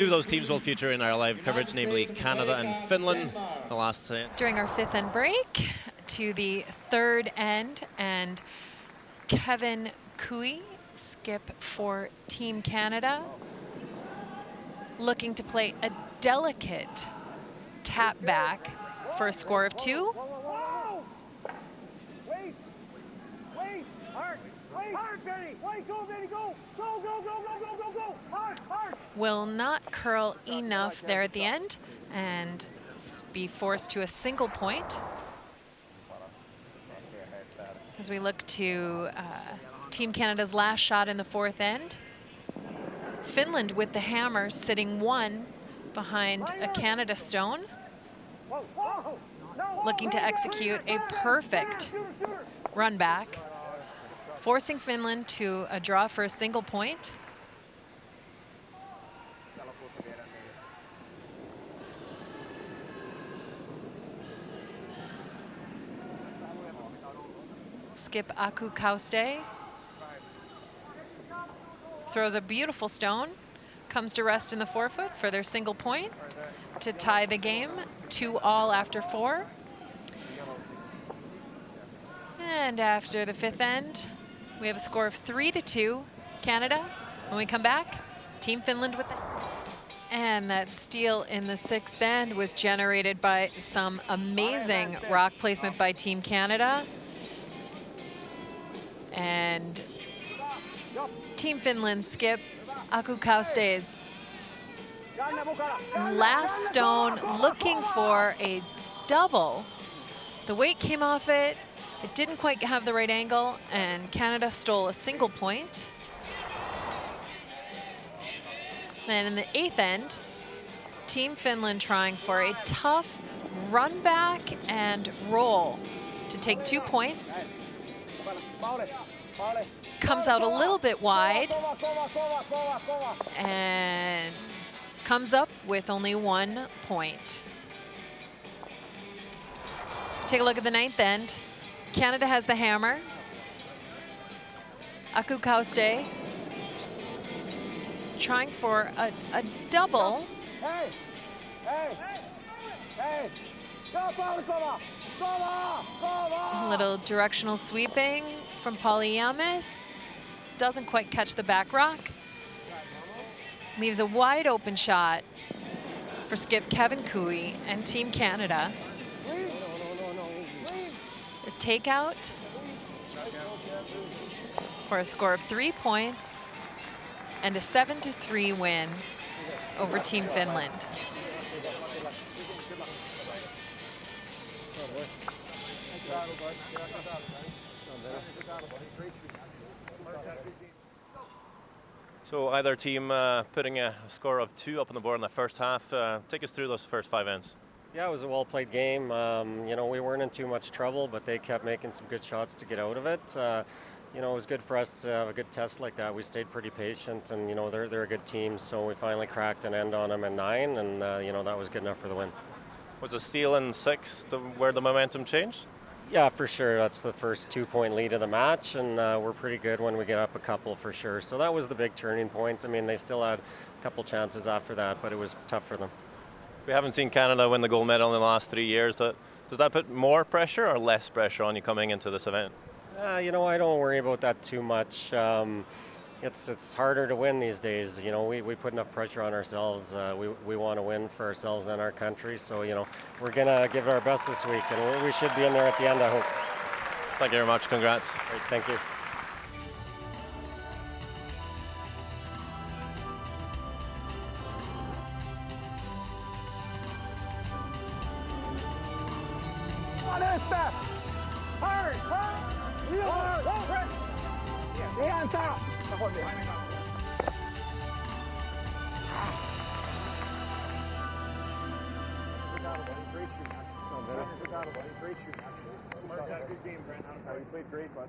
Two of those teams will feature in our live coverage, namely Canada and Finland. The last during our fifth end break to the third end, and Kevin Cooey, skip for Team Canada, looking to play a delicate tap back for a score of 2. Wait! Wait! Hard! Wait! Hard, Benny! Wait, go, Benny, go! Go, go, go, go, go, go, go! Hard, hard! Will not curl enough there at the end and be forced to a single point. As we look to Team Canada's last shot in the fourth end. Finland with the hammer sitting 1 behind a Canada stone. Looking to execute a perfect run back, forcing Finland to a draw for a single point. Skip Aku Kauste throws a beautiful stone, comes to rest in the forefoot for their single point to tie the game 2-all after 4. And after the fifth end, we have a score of 3-2 Canada. When we come back, Team Finland with the... And that steal in the sixth end was generated by some amazing rock placement by Team Canada. And Team Finland skip Aku Kauste's last stone, looking for a double. The weight came off it. It didn't quite have the right angle, and Canada stole a single point. Then in the eighth end, Team Finland trying for a tough run back and roll to take 2 points. Comes out a little bit wide and comes up with only 1 point. Take a look at the ninth end. Canada has the hammer. Aku Kauste trying for a double. Hey! Hey! Hey! A little directional sweeping from Polyamis. Doesn't quite catch the back rock. Leaves a wide open shot for skip Kevin Cooey and Team Canada. The takeout for a score of 3 points and a 7-3 win over Team Finland. So either team putting a score of 2 up on the board in the first half. Take us through those first 5 ends. Yeah, it was a well-played game. You know, we weren't in too much trouble, but they kept making some good shots to get out of it. You know, it was good for us to have a good test like that. We stayed pretty patient, and you know, they're a good team, so we finally cracked an end on them at 9, and you know, that was good enough for the win. Was a steal in 6 where the momentum changed? Yeah, for sure. That's the first 2-point lead of the match, and we're pretty good when we get up a couple for sure. So that was the big turning point. I mean, they still had a couple chances after that, but it was tough for them. We haven't seen Canada win the gold medal in the last 3 years. Does that put more pressure or less pressure on you coming into this event? You know, I don't worry about that too much. It's harder to win these days. You know, we put enough pressure on ourselves. We want to win for ourselves and our country. So, you know, we're going to give it our best this week, and we should be in there at the end, I hope. Thank you very much. Congrats. Great, thank you. Hard! Real hard! Press! Ihan taas! Great shooting, actually. Good game, Brent. You played great, bud.